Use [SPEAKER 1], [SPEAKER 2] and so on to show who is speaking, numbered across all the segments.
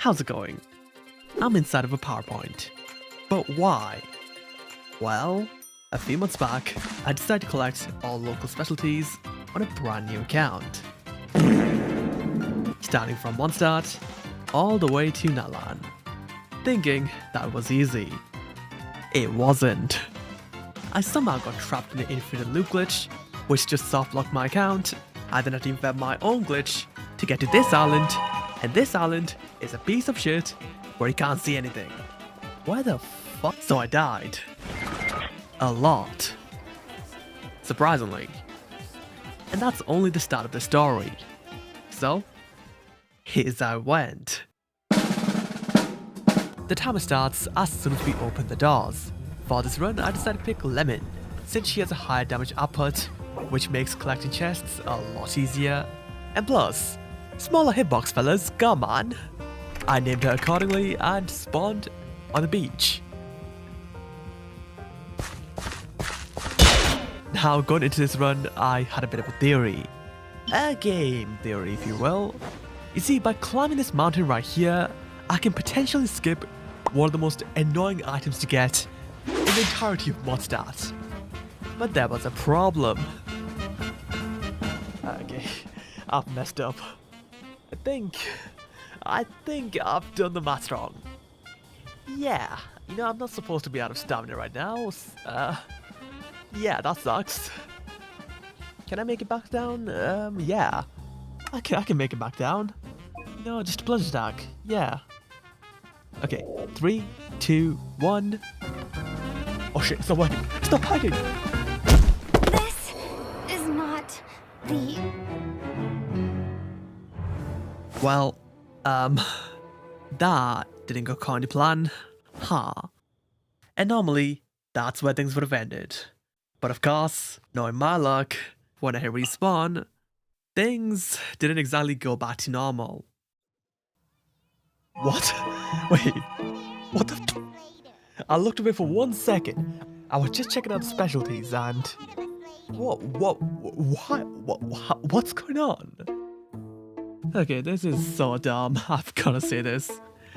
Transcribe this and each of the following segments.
[SPEAKER 1] How's it going? I'm inside of a PowerPoint. But why? Well, a few months back, I decided to collect all local specialties on a brand new account. Starting from Mondstadt, all the way to Natlan. Thinking that was easy. It wasn't. I somehow got trapped in an infinite loop glitch, which just soft-locked my account. I then had to invent my own glitch to get to this island, and this island is a piece of shit where you can't see anything. Where the fuck? So I died. A lot. Surprisingly. And that's only the start of the story. So, here's how it went. The timer starts as soon as we open the doors. For this run, I decided to pick Lemon, since she has a higher damage output, which makes collecting chests a lot easier. And plus, smaller hitbox fellas, come on. I named her accordingly and spawned on the beach. Now, going into this run, I had a bit of a theory. A game theory, if you will. You see, by climbing this mountain right here, I can potentially skip one of the most annoying items to get in the entirety of Mondstadt. But there was a problem. Okay, I've messed up. I think I've done the math wrong. Yeah, you know, I'm not supposed to be out of stamina right now. Yeah, that sucks. Can I make it back down? Yeah. I can make it back down. No, just a plunge attack. Yeah. Okay, 3, 2, 1. Oh shit, it's not working. Stop hiding!
[SPEAKER 2] This is not the...
[SPEAKER 1] Well, that didn't go according to plan. Huh. And normally, that's where things would have ended. But of course, knowing my luck, when I hit respawn, things didn't exactly go back to normal. What? Wait, what the I looked away for 1 second. I was just checking out the specialties and... What's going on? Okay, this is so dumb, I've gotta say this.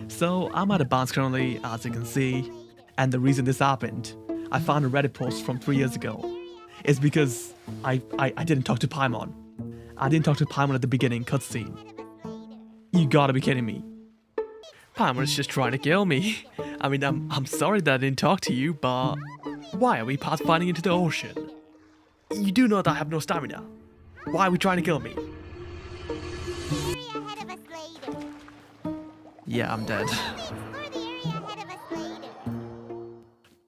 [SPEAKER 1] So, I'm at a bounce currently, as you can see. And the reason this happened, I found a Reddit post from 3 years ago. It's because I didn't talk to Paimon. I didn't talk to Paimon at the beginning cutscene. You gotta be kidding me. Paimon is just trying to kill me. I mean, I'm sorry that I didn't talk to you, but why are we pathfinding into the ocean? You do know that I have no stamina. Why are we trying to kill me? Yeah, I'm dead.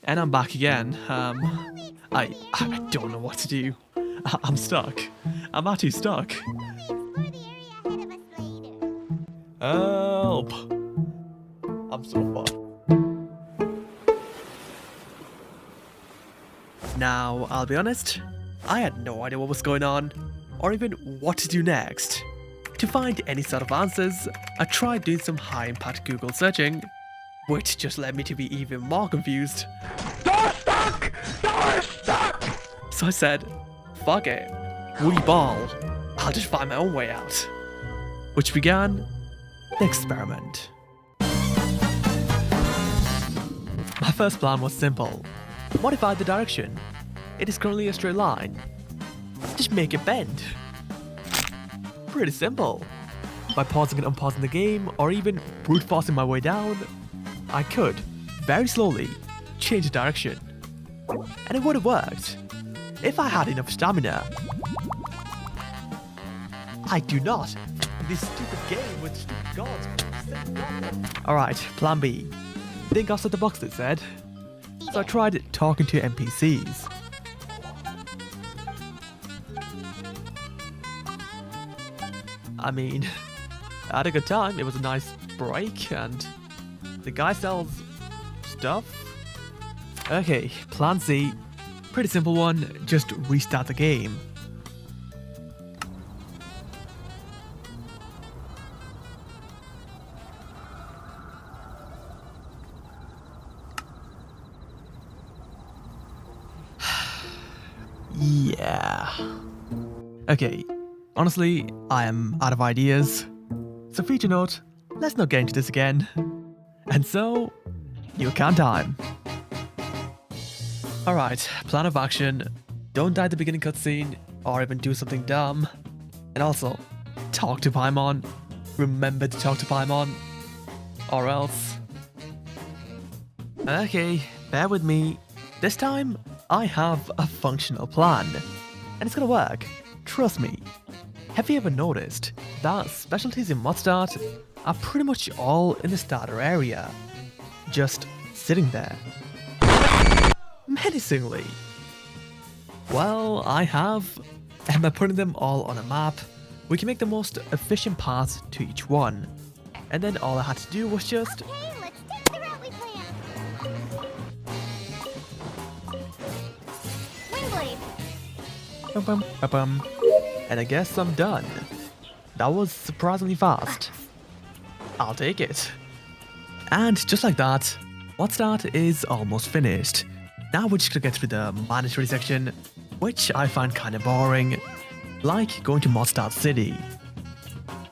[SPEAKER 1] And I'm back again. I don't know what to do. I'm stuck. I'm actually stuck. Help! I'm so fucked. Now, I'll be honest, I had no idea what was going on, or even what to do next. To find any sort of answers, I tried doing some high-impact Google searching, which just led me to be even more confused.
[SPEAKER 3] You're stuck! You're stuck!
[SPEAKER 1] So I said, fuck it, we ball, I'll just find my own way out. Which began the experiment. My first plan was simple. Modify the direction. It is currently a straight line. Just make it bend. Pretty simple. By pausing and unpausing the game, or even brute forcing my way down, I could, very slowly, change the direction. And it would have worked, if I had enough stamina. I do not. This stupid game with stupid gods. Alright, plan B. Think outside the box, it said. So I tried talking to NPCs. I mean, I had a good time. It was a nice break, and the guy sells stuff. Okay, plan C. Pretty simple one, just restart the game. Yeah. Okay, honestly, I am out of ideas. So feature note, let's not get into this again. And so, new count time. Alright, plan of action. Don't die at the beginning cutscene, or even do something dumb. And also, talk to Paimon. Remember to talk to Paimon. Or else. Okay, bear with me. This time, I have a functional plan. And it's gonna work. Trust me. Have you ever noticed that specialties in Mondstadt are pretty much all in the starter area? Just sitting there. Menacingly. Well, I have, and by putting them all on a map, we can make the most efficient paths to each one. And then all I had to do was just...
[SPEAKER 2] Okay, let's take the route we planned. Windblade.
[SPEAKER 1] And I guess I'm done. That was surprisingly fast. I'll take it. And just like that, Mondstadt is almost finished. Now we're just gonna get through the mandatory section, which I find kinda boring, like going to Mondstadt City.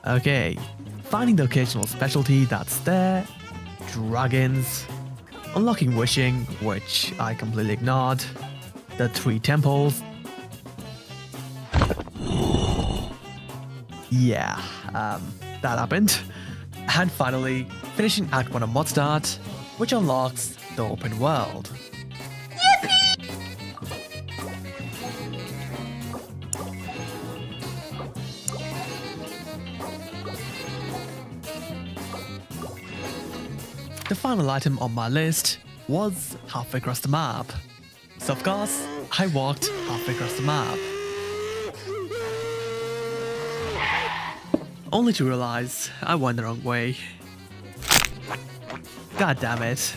[SPEAKER 1] Okay, finding the occasional specialty that's there, dragons, unlocking wishing, which I completely ignored, the 3 temples. Yeah, that happened. And finally, finishing Act 1 of Mondstadt, which unlocks the open world. The final item on my list was halfway across the map. So of course, I walked halfway across the map. Only to realize I went the wrong way. God damn it.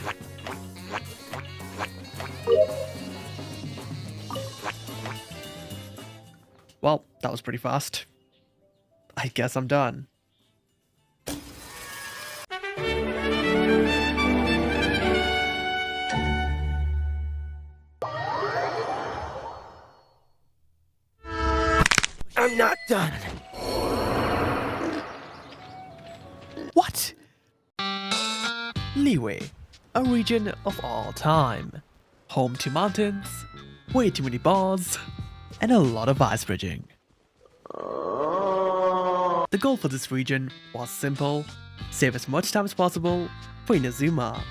[SPEAKER 1] Well, that was pretty fast. I guess I'm done.
[SPEAKER 3] I'm not done.
[SPEAKER 1] What? Liyue, a region of all time. Home to mountains, way too many bars, and a lot of ice bridging. The goal for this region was simple: save as much time as possible for Inazuma.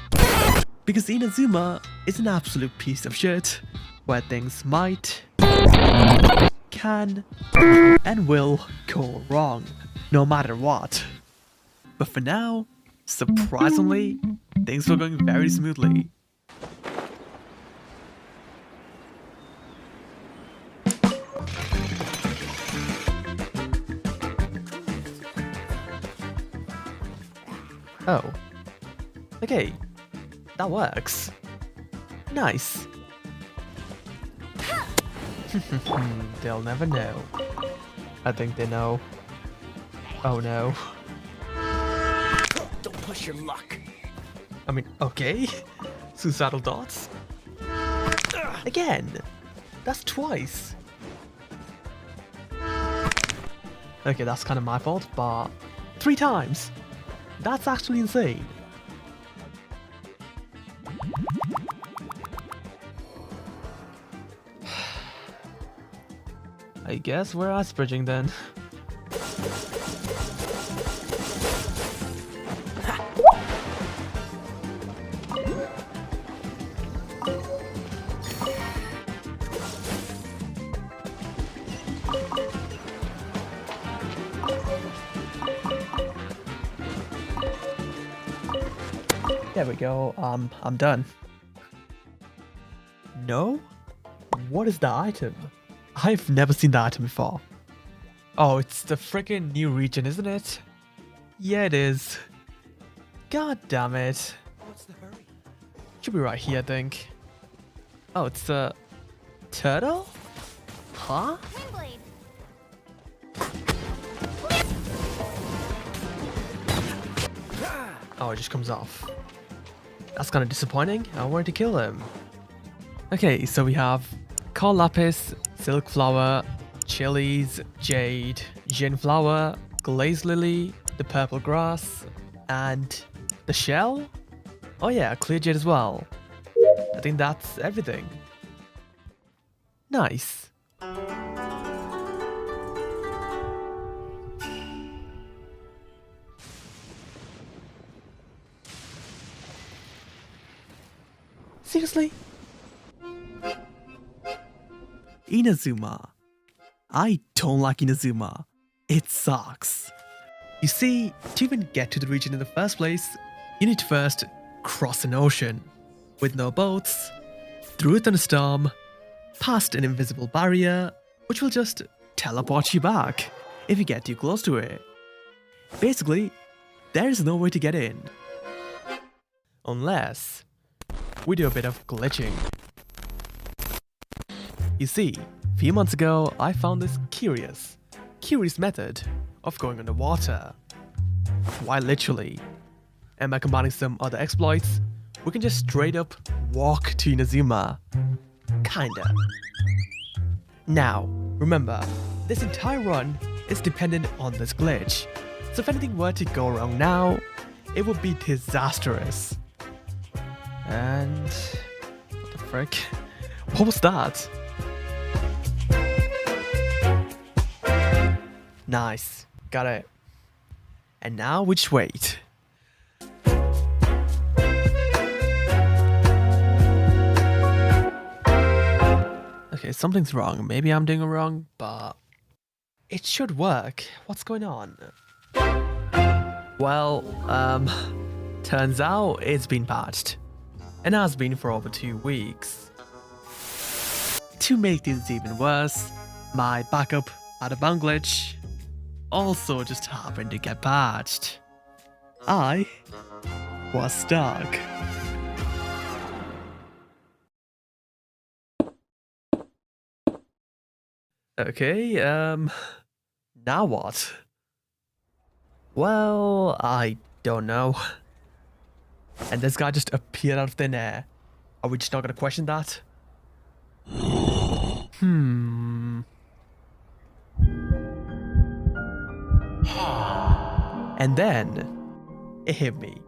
[SPEAKER 1] Because Inazuma is an absolute piece of shit, where things might, can, and will go wrong, no matter what. But for now, surprisingly, things were going very smoothly. Oh. Okay. That works. Nice. They'll never know. I think they know. Oh no.
[SPEAKER 3] Don't push your luck.
[SPEAKER 1] I mean, okay. Suicidal dots. Again. That's twice. Okay, that's kind of my fault, but 3 times. That's actually insane. I guess we're ice bridging then. There we go. I'm done. No? What is the item? I've never seen the item before. Oh, it's the freaking new region, isn't it? Yeah, it is. God damn it.
[SPEAKER 3] What's the hurry?
[SPEAKER 1] Should be right here, I think. Oh, it's the turtle? Huh?
[SPEAKER 2] Windblade.
[SPEAKER 1] Oh, it just comes off. That's kind of disappointing. I wanted to kill him. Okay, so we have Coral Lapis, Silk Flower, Chilies, Jade, Gin Flower, Glazed Lily, the Purple Grass, And the shell? Oh yeah, clear jade as well. I think that's everything. Nice. Seriously? Inazuma. I don't like Inazuma. It sucks. You see, to even get to the region in the first place, you need to first cross an ocean. With no boats, through a thunderstorm, past an invisible barrier, which will just teleport you back if you get too close to it. Basically, there is no way to get in. Unless we do a bit of glitching. You see, a few months ago, I found this curious method of going underwater. Quite literally. And by combining some other exploits, we can just straight up walk to Inazuma. Kinda. Now, remember, this entire run is dependent on this glitch. So if anything were to go wrong now, it would be disastrous. And what the frick? What was that? Nice, got it. And now we just wait. Okay, something's wrong. Maybe I'm doing it wrong, but it should work. What's going on? Well, turns out it's been patched. And has been for over 2 weeks. To make things even worse, my backup out-of-bound glitch also just happened to get patched. I was stuck. Okay, now what? Well, I don't know. And this guy just appeared out of thin air. Are we just not gonna question that? And then, it hit me.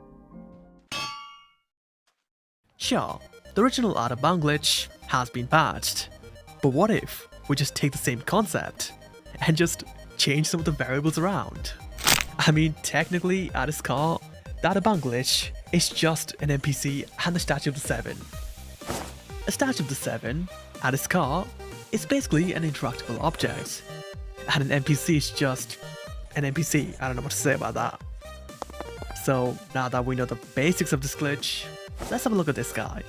[SPEAKER 1] Sure, the original out-of-bound glitch has been patched. But what if we just take the same concept and just change some of the variables around? I mean, technically, at its core, the out-of-bound glitch is just an NPC and the Statue of the Seven. A Statue of the Seven, at its core, is basically an interactable object. And an NPC is just an NPC. I don't know what to say about that. So, now that we know the basics of this glitch, let's have a look at this guy.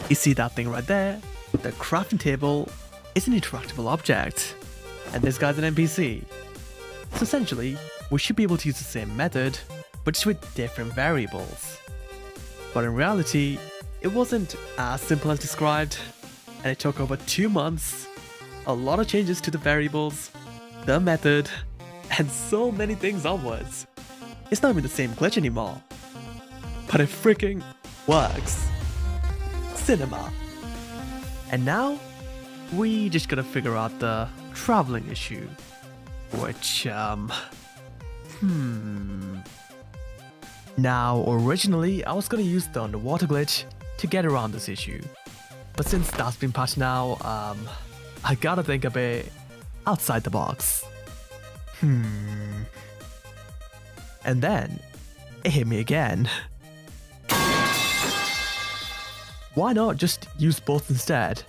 [SPEAKER 1] You see that thing right there? The crafting table is an interactable object. And this guy's an NPC. So essentially, we should be able to use the same method, but just with different variables. But in reality, it wasn't as simple as described, and it took over 2 months, a lot of changes to the variables, the method, and so many things onwards. It's not even the same glitch anymore. But it freaking works. Cinema. And now, we just gotta figure out the traveling issue. Which, Now, originally, I was gonna use the underwater glitch to get around this issue. But since that's been patched now, I gotta think a bit outside the box. And then, it hit me again. Why not just use both instead?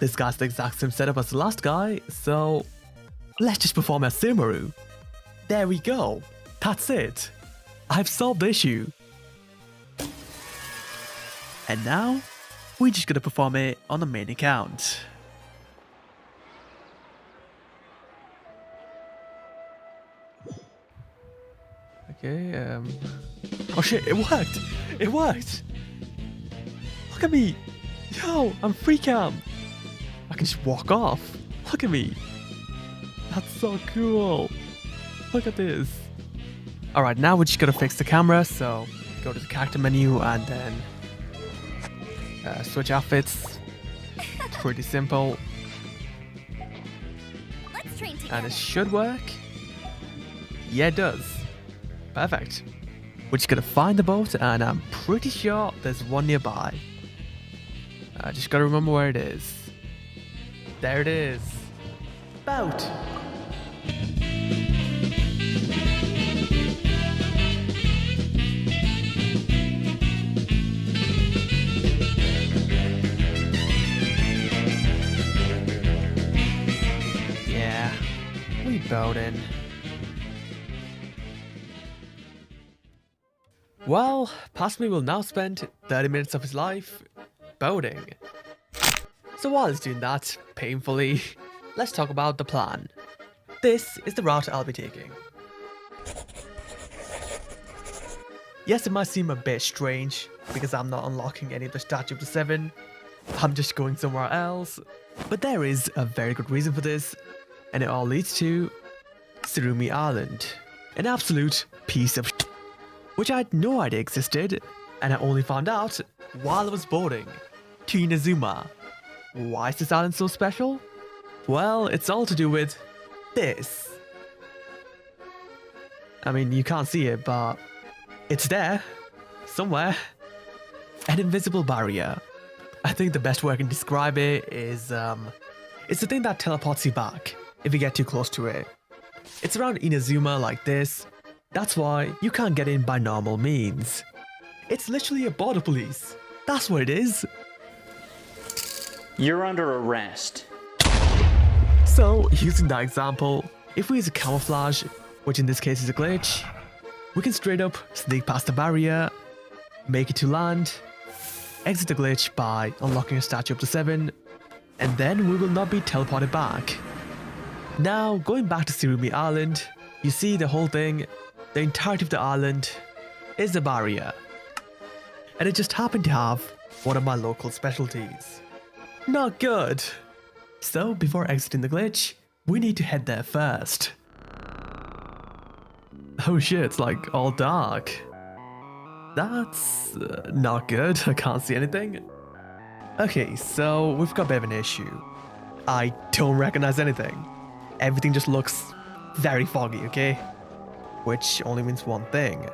[SPEAKER 1] This guy's the exact same setup as the last guy, so let's just perform as Sumaru. There we go. That's it. I've solved the issue. And now, we're just gonna perform it on the main account. Okay, oh shit, it worked! It worked! Look at me! Yo, I'm free cam! I can just walk off. Look at me! That's so cool! Look at this! Alright, now we're just gonna fix the camera, so go to the character menu and then switch outfits. Pretty simple.
[SPEAKER 2] Let's train together.
[SPEAKER 1] And it should work. Yeah, it does. Perfect. We're just gonna find the boat, and I'm pretty sure there's one nearby. I just gotta remember where it is. There it is. Boat! Yeah, we boating. Well, Pasmi will now spend 30 minutes of his life boating. So while he's doing that, painfully, let's talk about the plan. This is the route I'll be taking. Yes, it might seem a bit strange, because I'm not unlocking any of the Statue of the Seven. I'm just going somewhere else. But there is a very good reason for this, and it all leads to Tsurumi Island. An absolute piece of shit, which I had no idea existed, and I only found out while I was boarding to Inazuma. Why is this island so special? Well, it's all to do with this. I mean, you can't see it, but it's there, somewhere. An invisible barrier. I think the best way I can describe it is, it's the thing that teleports you back if you get too close to it. It's around Inazuma like this. That's why you can't get in by normal means. It's literally a border police. That's what it is.
[SPEAKER 4] You're under arrest.
[SPEAKER 1] So, using that example, if we use a camouflage, which in this case is a glitch, we can straight up sneak past the barrier, make it to land, exit the glitch by unlocking a Statue of the Seven, and then we will not be teleported back. Now, going back to Tsurumi Island, you see the whole thing, the entirety of the island is a barrier. And it just happened to have one of my local specialties. Not good. So, before exiting the glitch, we need to head there first. Oh shit, it's like all dark. That's not good, I can't see anything. Okay, so we've got a bit of an issue. I don't recognize anything. Everything just looks very foggy, okay? Which only means one thing.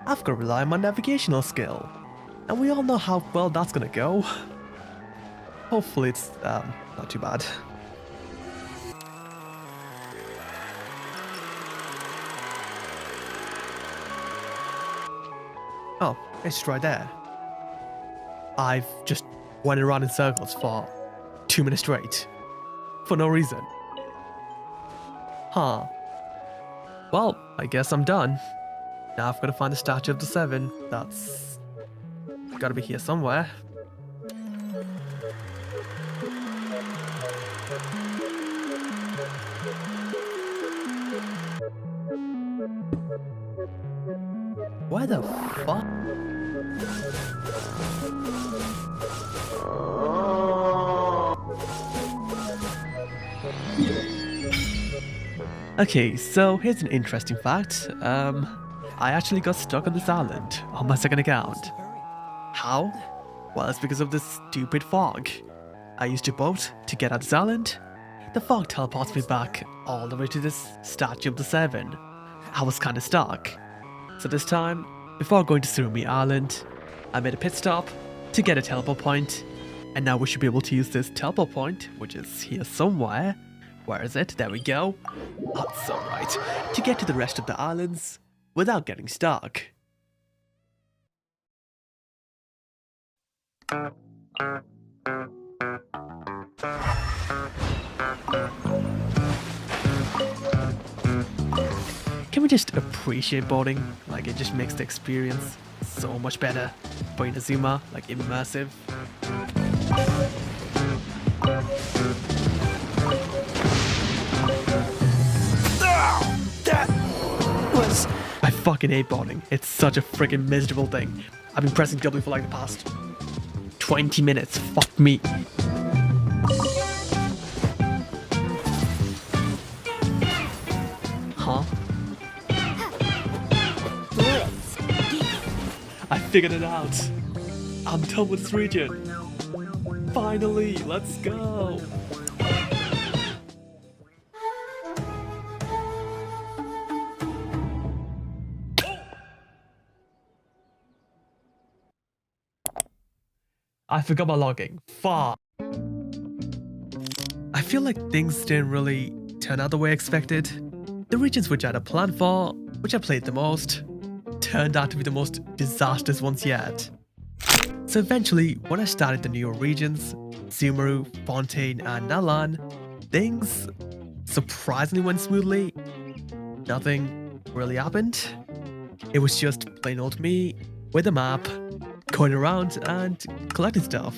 [SPEAKER 1] I've got to rely on my navigational skill. And we all know how well that's gonna go. Hopefully it's not too bad. Oh, it's just right there. I've just went around in circles for 2 minutes straight. For no reason. Huh. Well, I guess I'm done. Now I've got to find the Statue of the Seven. That's gotta be here somewhere. Where the fuck? Okay, so here's an interesting fact. I actually got stuck on this island on my second account. How? Well, it's because of this stupid fog. I used a boat to get out this island. The fog teleports me back all the way to this Statue of the Seven. I was kinda stuck. So this time, before going to Tsurumi Island, I made a pit stop to get a teleport point, and now we should be able to use this teleport point, which is here somewhere. Where is it? There we go. That's alright. To get to the rest of the islands without getting stuck. Can we just appreciate boarding? Like, it just makes the experience so much better. For Inazuma, like immersive.
[SPEAKER 3] That was...
[SPEAKER 1] I fucking hate boarding. It's such a freaking miserable thing. I've been pressing W for like the past 20 minutes. Fuck me. Huh? I figured it out. I'm done with this region. Finally, let's go. I forgot my logging. Fuck. I feel like things didn't really turn out the way I expected. The regions which I had a plan for, which I played the most, turned out to be the most disastrous ones yet. So eventually, when I started the newer regions, Sumeru, Fontaine, and Natlan, things surprisingly went smoothly. Nothing really happened. It was just plain old me with a map, going around and collecting stuff.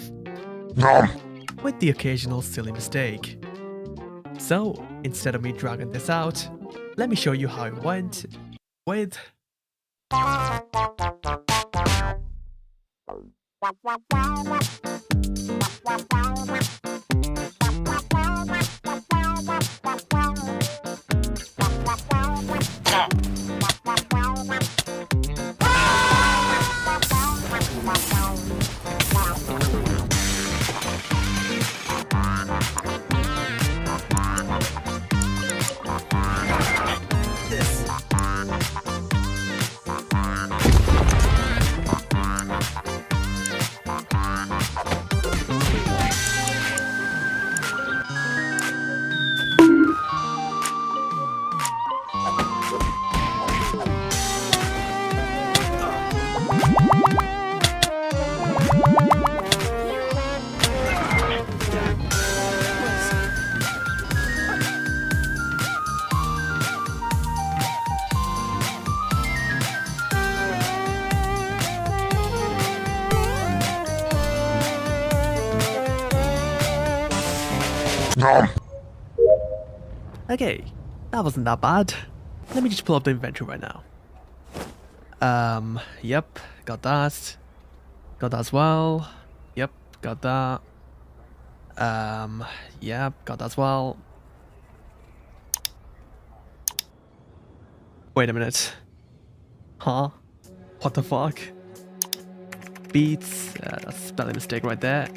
[SPEAKER 1] With the occasional silly mistake. So, instead of me dragging this out, let me show you how it went with... Okay, that wasn't that bad. Let me just pull up the inventory right now. Yep, got that. Got that as well. Yep, got that. Yep, got that as well. Wait a minute. Huh? What the fuck? Beats, that's a spelling mistake right there.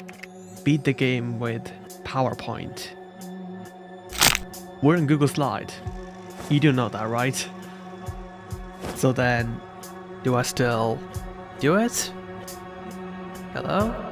[SPEAKER 1] Beat the game with PowerPoint. We're in Google Slide. You do know that, right? So then, do I still do it? Hello?